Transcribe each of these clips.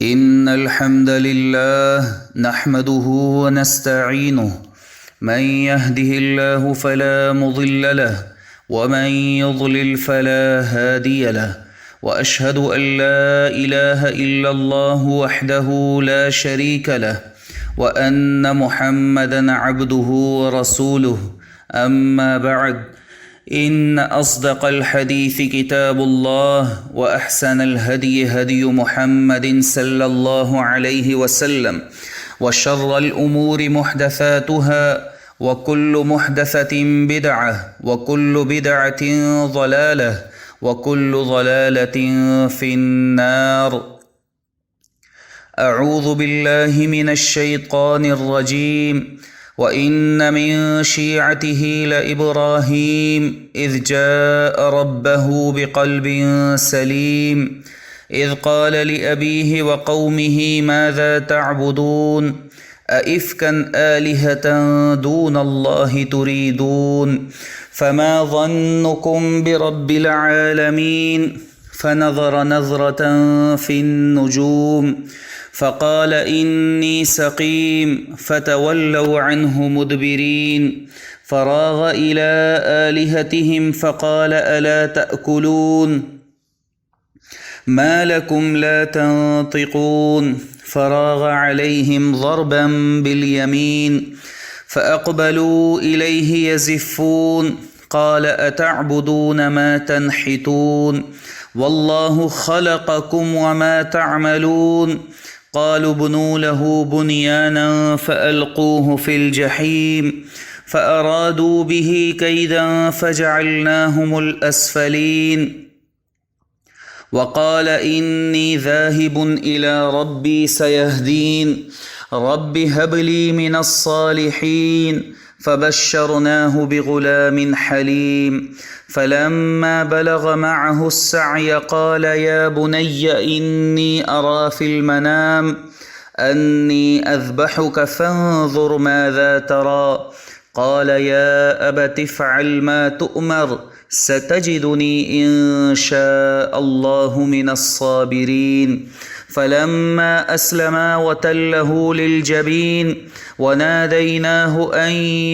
إن الحمد لله نحمده ونستعينه من يهده الله فلا مضل له ومن يضلل فلا هادي له وأشهد أن لا إله إلا الله وحده لا شريك له وأن محمدًا عبده ورسوله أما بعد إن أصدق الحديث كتاب الله وأحسن الهدي هدي محمد صلى الله عليه وسلم وشر الأمور محدثاتها وكل محدثة بدعة وكل بدعة ضلالة وكل ضلالة في النار. أعوذ بالله من الشيطان الرجيم. وإن من شيعته لإبراهيم إذ جاء ربه بقلب سليم إذ قال لأبيه وقومه ماذا تعبدون أئفكا آلهة دون الله تريدون فما ظنكم برب العالمين فنظر نظرة في النجوم فقال إني سقيم فتولوا عنه مدبرين فراغ إلى آلهتهم فقال ألا تأكلون ما لكم لا تنطقون فراغ عليهم ضربا باليمين فأقبلوا إليه يزفون قال أتعبدون ما تنحتون والله خلقكم وما تعملون قالوا ابنوا له بنيانا فألقوه في الجحيم فأرادوا به كيدا فجعلناهم الأسفلين وقال إني ذاهب إلى ربي سيهدين رب هب لي من الصالحين فبشرناه بغلام حليم فلما بلغ معه السعي قال يا بني إني أرى في المنام أني أذبحك فانظر ماذا ترى قال يا أبت افعل ما تؤمر ستجدني إن شاء الله من الصابرين فلما أسلما وتله للجبين وناديناه أن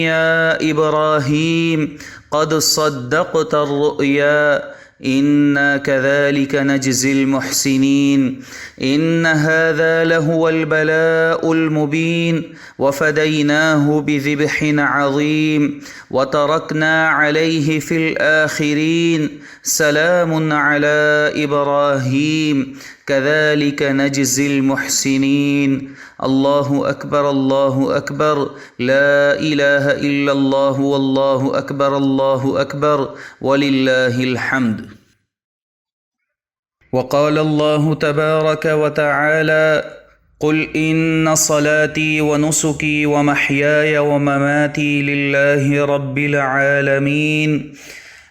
يا إبراهيم قد صدقت الرؤيا إنا كذلك نجزي المحسنين إن هذا لهو البلاء المبين وفديناه بذبح عظيم وتركنا عليه في الآخرين سلام على إبراهيم كذلك نجزي المحسنين. الله أكبر الله أكبر لا إله إلا الله والله أكبر الله أكبر ولله الحمد. وقال الله تبارك وتعالى قل إن صلاتي ونسكي ومحياي ومماتي لله رب العالمين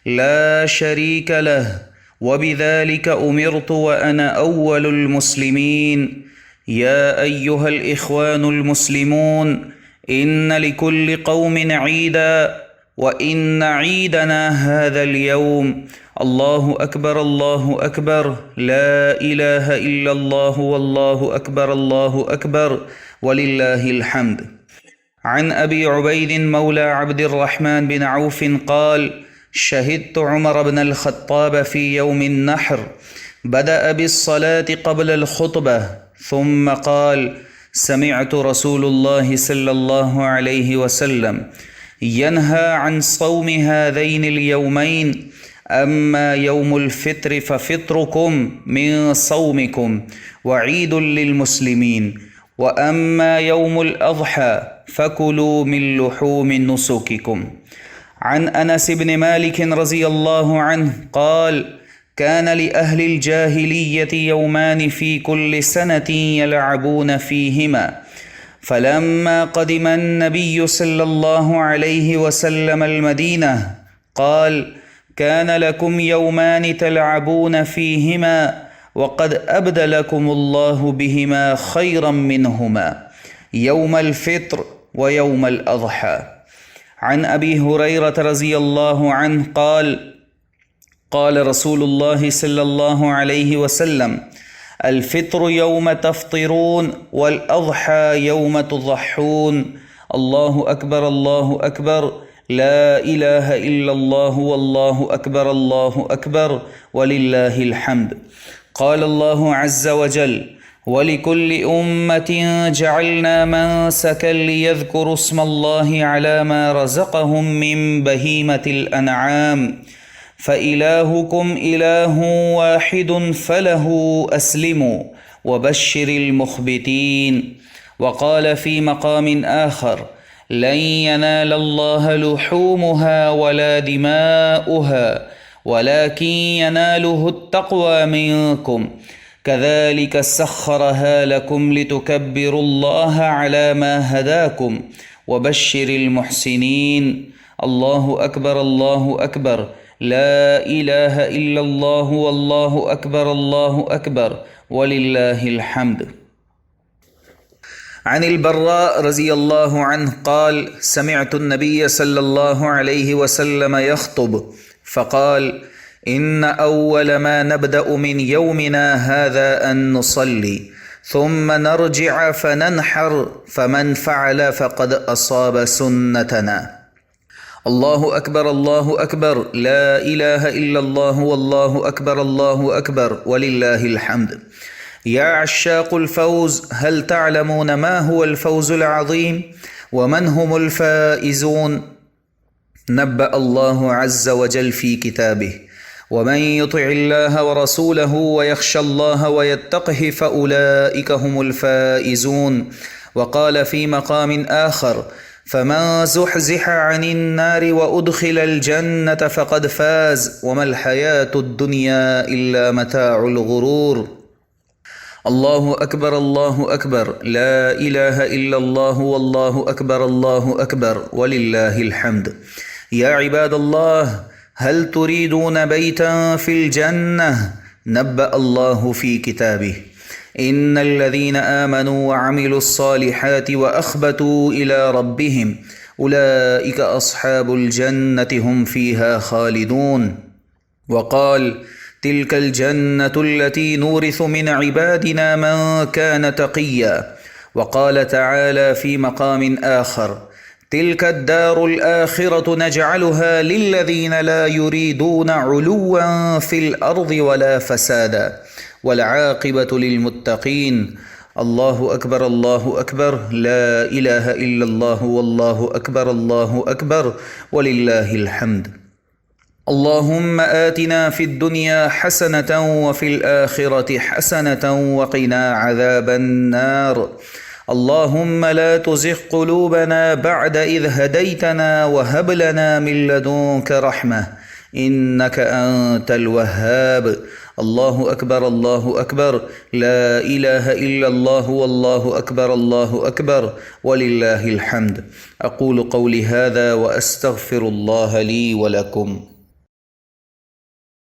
لا شريك له وبذلك أمرت وأنا أول المسلمين. يا أيها الإخوان المسلمون إن لكل قوم عيدا وإن عيدنا هذا اليوم. الله أكبر الله أكبر لا إله إلا الله والله أكبر الله أكبر ولله الحمد. عن أبي عبيد مولى عبد الرحمن بن عوف قال شهدت عمر بن الخطاب في يوم النحر بدأ بالصلاة قبل الخطبة ثم قال سمعت رسول الله صلى الله عليه وسلم ينهى عن صوم هذين اليومين أما يوم الفطر ففطركم من صومكم وعيد للمسلمين وأما يوم الأضحى فكلوا من لحوم نسككم. عن أنس بن مالك رضي الله عنه قال كان لأهل الجاهلية يومان في كل سنة يلعبون فيهما فلما قدم النبي صلى الله عليه وسلم المدينة قال كان لكم يومان تلعبون فيهما وقد أبدلكم الله بهما خيرا منهما يوم الفطر ويوم الأضحى. عن أبي هريرة رضي الله عنه قال قال رسول الله صلى الله عليه وسلم الفطر يوم تفطرون والأضحى يوم تضحون. الله أكبر الله أكبر، لا إله إلا الله والله أكبر الله أكبر ولله الحمد. قال الله عز وجل: ولكل أمة جعلنا منسكا ليذكروا اسم الله على ما رزقهم من بهيمة الأنعام فإلهكم إله واحد فله أسلموا وبشر المخبتين. وقال في مقام آخر: لن ينال الله لحومها ولا دماؤها ولكن يناله التقوى منكم كذلك سخرها لكم لتكبروا الله على ما هداكم وبشر المحسنين. الله أكبر الله أكبر، لا إله إلا الله والله أكبر الله أكبر ولله الحمد. عن البراء رضي الله عنه قال: سمعت النبي صلى الله عليه وسلم يخطب فقال: إن أول ما نبدأ من يومنا هذا أن نصلي ثم نرجع فننحر فمن فعل فقد أصاب سنتنا. الله أكبر الله أكبر، لا إله إلا الله والله أكبر الله أكبر ولله الحمد. يا عشاق الفوز، هل تعلمون ما هو الفوز العظيم ومن هم الفائزون؟ نبأ الله عز وجل في كتابه: ومن يطع الله ورسوله ويخشى الله ويتقه فأولئك هم الفائزون. وقال في مقام آخر: فمن زحزح عن النار وأدخل الجنة فقد فاز وما الحياة الدنيا إلا متاع الغرور. الله أكبر الله أكبر، لا إله إلا الله والله أكبر الله أكبر ولله الحمد. يا عباد الله، هل تريدون بيتا في الجنة؟ نبأ الله في كتابه: إن الذين آمنوا وعملوا الصالحات وأخبتوا إلى ربهم أولئك أصحاب الجنة هم فيها خالدون. وقال: تلك الجنة التي نورث من عبادنا من كان تقيا. وقال تعالى في مقام آخر: تلك الدار الآخرة نجعلها للذين لا يريدون علوا في الأرض ولا فسادا والعاقبة للمتقين. الله أكبر الله أكبر، لا إله إلا الله والله أكبر الله أكبر ولله الحمد. اللهم آتنا في الدنيا حسنة وفي الآخرة حسنة وقنا عذاب النار. اللهم لا تزغ قلوبنا بعد إذ هديتنا وهب لنا من لدنك رحمة إنك أنت الوهاب. الله أكبر الله أكبر، لا إله إلا الله والله أكبر الله أكبر ولله الحمد. أقول قولي هذا وأستغفر الله لي ولكم.